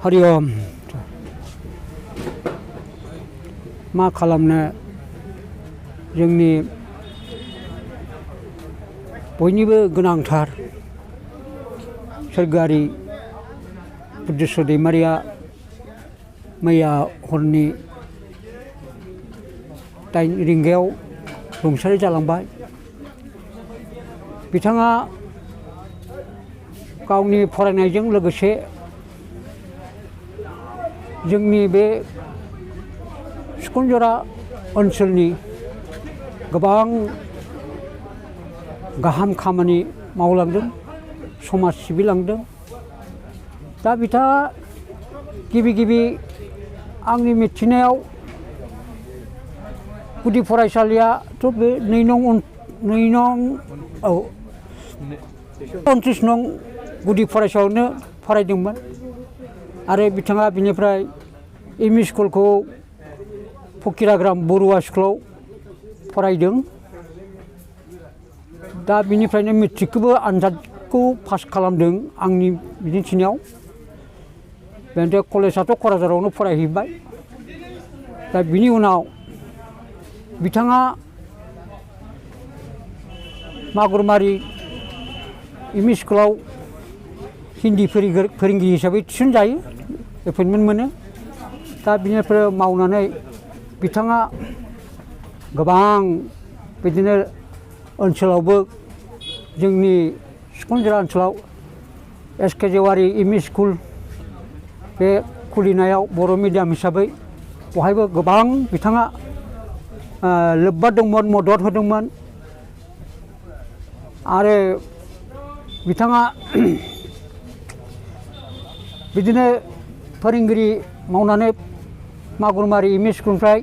हरि ओम मा खालामनो जोंनि बयनिबो गोनांथार सोरगोआरि बुद्धेस्वर दैमारिया मैया हरनि 8 रिंगायाव रुंसारि जालांबाय। बिथाङा गावनि फरायनायजों लोगोसे जोंनि बे सिखनजरा ओनसोलनि गोबां गाहाम खामानि मावलांदों, समाज सिबिलांदों। दा बिथाङा गिबि आंनि मिथिनायाव गुदि फरायसालियाथ' बे 29 नं गुदि फरायसालियावनो फरायदोंमोन आरो बिथाङा बिनिफ्राय एम इ स्कुलखौ फकिराग्राम बरुवा स्कुलाव फरायदों। दा बिनिफ्रायनो मेट्रिकखौबो आनजादखौ पास खालामदों आंनि मिथिनायाव। बेनिफ्राय कलेजाथ' क'क्राझारावनो फरायहैबाय। दा बिनि उनाव बिथाङा मागुरमारि एम इ स्कुलाव हिन्दी फोरोंगिरि हिसाबै थिसनजायो, एपइन्टमेन्ट मोनो। दा बिनिफ्राय मावनानै बिथाङा गोबां बिदिनो ओनसोलावबो जोंनि सिखनजरा ओनसोलाव एस.के. जेवारि एम इ स्कुल बे खुलिनायाव बर' मिडियाम हिसाबै बहायबो गोबां बिथाङा लोब्बा दंमोन, मदद होदोंमोन। आरो बिथाङा बिदिनो फोरोंगिरि मावनानै मागुरमारि एम इ स्कुलनिफ्राय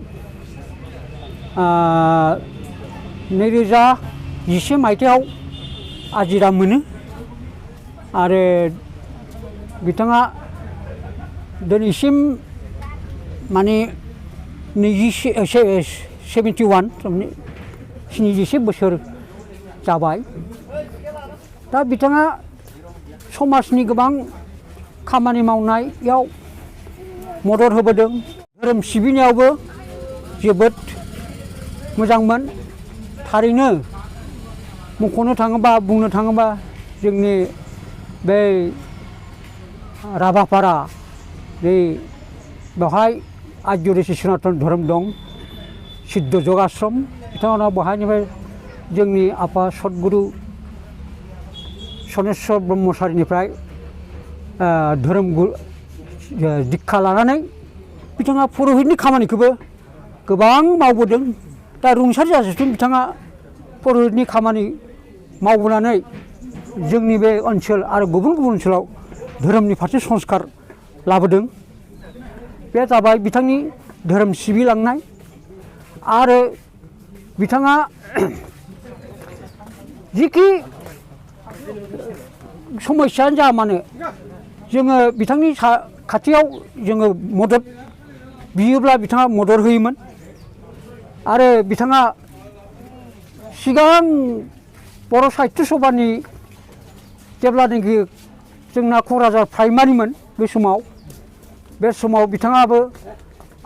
2011 मायथाइयाव आजिरा मोनो आरो बिथाङा दिनैसिम माने 71 बोसोर जाबाय। दा बिथाङा समाजनि गोबां खामानि मावनायाव मदद होबोदों। धोरोम सिबिनायावबो जोबोद मोजांमोन। थारैनो मख'नो थाङोबा बुंनो थाङोबा जोंनि बे राभापारा बेवहाय आर्य ऋषि सनातन धोरोम दं, सिद्ध जगाश्रम। बिथांमोना बहायनिफ्राय जोंनि आफा सदगुरु सनेस्वर ब्रह्मचारिनिफ्राय धोरोम दिक्षा लानानै बिथाङा पुर'हितनि खामानिखौबो गोबां मावबोदों। दा रुंसारि जाजासिम बिथाङा पुर'हितनि खामानि मावबोनानै जोंनि बे ओनसोल आरो गुबुन ओनसोलाव धोरोमनि फारसे संस्कार लाबोदों। बे जाबाय बिथांनि धोरोम सिबिलांनाय। आरो बिथाङा जिखि समस्यानो जाया मानो जोङो बिथांनि खाथियाव जोङो मदद बियोब्ला बिथाङा मदद होयोमोन। आरो बिथाङा सिगां बर' साहित्य सभानि जेब्लानाखि जोंना क'क्राझार प्राइमारिमोन बे समाव बिथाङाबो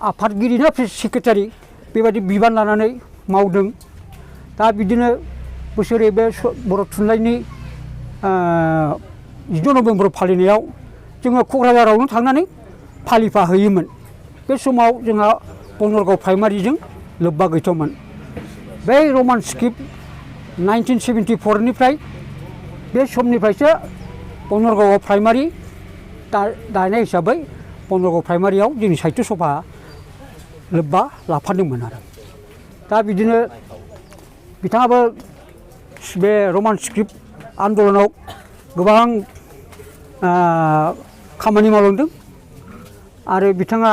आफादगिरिना सेक्रेटारि बेबायदि बिबान लानानै मावदों। दा बिदिनो बोसोरै बे बर' थुनलाइनि 15 नभेम्बर फालिनायाव जोङो क'क्राझारावनो थांनानै फालिफा हैयोमोन। बे समाव जोंहा बनरगाव प्राइमारिजों लोब्बा गैथ'मोन। बै रमान स्क्रिप्ट 1974 बे समनिफ्रायसो बनरगावआव प्राइमारि दानाय हिसाबै बनरगाव प्राइमारियाव जोंनि साहित्य सभा लोब्बा लाफादोंमोन आरो। दा बिदिनो बिथाङाबो बे रमान स्क्रिप्ट आन्दलनाव गोबां खामानि मावलांदों। आरो बिथाङा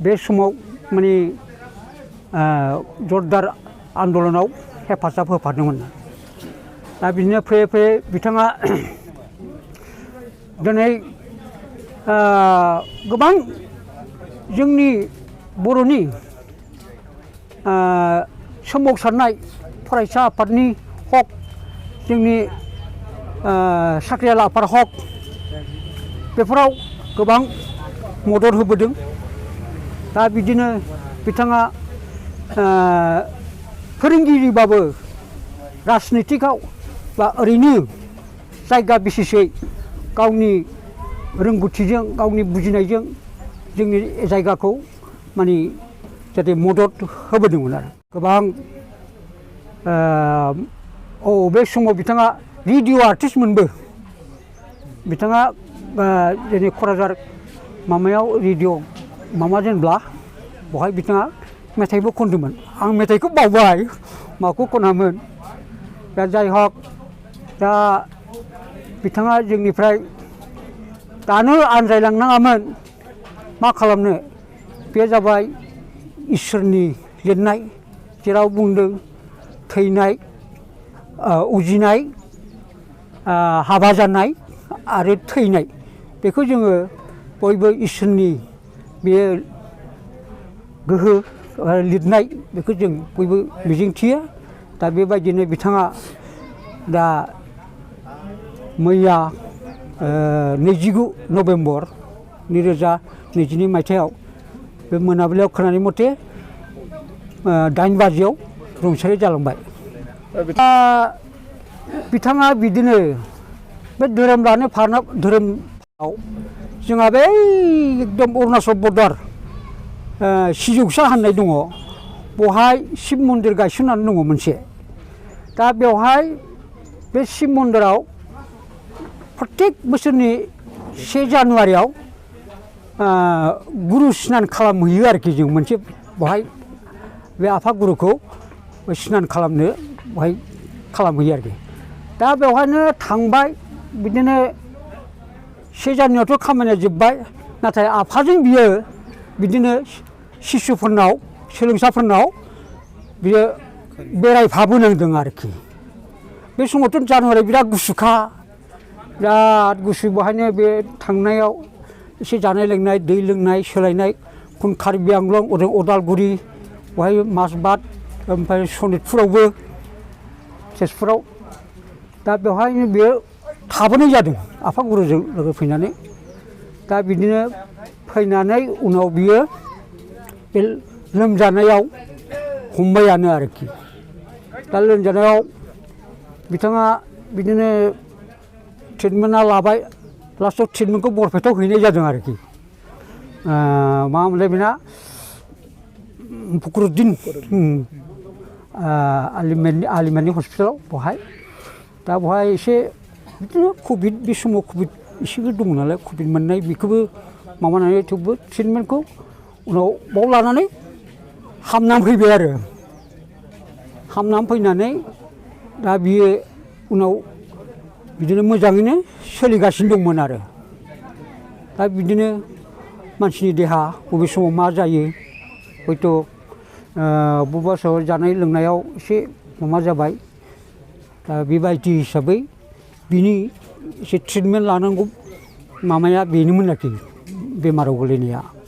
बे समाव माने जरदार आन्दलनाव हेफाजाब होफादोंमोन। दा बिदिनो फैयै बिथाङा दिनै गोबां जोंनि बर'नि सोमावसारनाय फरायसा आफादनि हक, जोंनि साख्रियाल आफाद हक, बेफोराव गोबां मदद होबोदों दा बिदिनो बिथाङा फोरोंगिरिबाबो राजनितिकआव बा ओरैनो जायगा बिसेसै गावनि रोंगौथिजों गावनि बुजिनायजों जोंनि जायगाखौ माने जाहाथे मदद होबोदोंमोन आरो गोबां बे समाव बिथाङा रेडिअ आर्टिस्टमोनबो बिथाङा जोंनि क'क्राझार माबायाव रेडिअ माबा जेनब्ला बेवहाय बिथाङा मेथाइबो खनदोंमोन आं मेथाइखौ बावबाय माखौ खनामोन दा जाय हक दा बिथाङा जोंनिफ्राय दानो आनज्रायलांनाङामोन मा खालामनो बे जाबाय इसोरनि लिरनाय जेराव बुंदों थैनाय उजिनाय हाबा जानाय आरो थैनाय बेखौ जोङो बयबो इसोरनि बे गोहो लिरनाय बेखौ जों बयबो मिजिंथियो दा बेबायदिनो बिथाङा दा मैया 29 नभेम्बर 2022 मायथाइयाव बे मोनाबिलियाव खोनानाय मथे 8 बाजियाव रुंसारि जालांबाय बिथाङा बिदिनो बे धोरोम लानो धोरोमाव जोंहा बै एकदम अरुणाचल बर्डार सिजौसा होननाय दङ बेवहाय शिब मन्दिर गायसननानै दङ मोनसे दा बेवहाय बे शिब मन्दिराव प्रत्येक बोसोरनि 1 जानुवारियाव गुरु स्नान खालामहैयो आरोखि जों मोनसे बेवहाय बे आफागुरुखौ स्नान खालामनो बेवहाय खालामहैयो आरोखि दा बेवहायनो थांबाय बिदिनो 1 जानुवारियावथ' खामानिया जोब्बाय नाथाय आफाजों बियो बिदिनो शिशुफोरनाव सोलोंसाफोरनाव बियो बेरायफाबोनांदों आरोखि बे समावथ' जानुवारि बिराद गुसुखा बिराद गुसु बेवहायनो बे थांनायाव एसे जानाय लोंनाय दै लोंनाय सोलायनाय खुन कार्बि आंलं ओरै अदालगुरि बेवहाय माजबाद ओमफ्राय सनितपुरावबो तेजपुराव दा बेवहायनो बियो थाबोनाय जादों आफागुरुजों लोगो फैनानै दा बिदिनो फैनानै उनाव बियो बे लोमजानायाव हमबायानो आरोखि दा लोमजानायाव बिथाङा बिदिनो ट्रिटमेन्टआ लाबाय लास्टआव ट्रिटमेन्टखौ बरपेटायाव हैनाय जादों आरोखि मामोनलाय बेना फखरुद्दिन आलिमानि हस्पिटालाव बेवहाय दा बेवहाय एसे बिदिनो कभिड बे समाव कभिड एसेबो दङ नालाय कभिड मोननाय बेखौबो माबानानै थेवबो ट्रिटमेन्टखौ उनाव बाव लानानै हामनानै फैबाय आरो हामनानै फैनानै दा बियो उनाव बिदिनो मोजाङैनो सोलिगासिनो दंमोन आरो दा बिदिनो मानसिनि देहा बबे समाव मा जायो हयथ' बबेबा समाव जानाय लोंनायाव एसे माबा जाबाय दा बेबायदि हिसाबै बिनि एसे ट्रिटमेन्ट लानांगौ माबाया बेनोमोन आरोखि बेमाराव गोलैनाया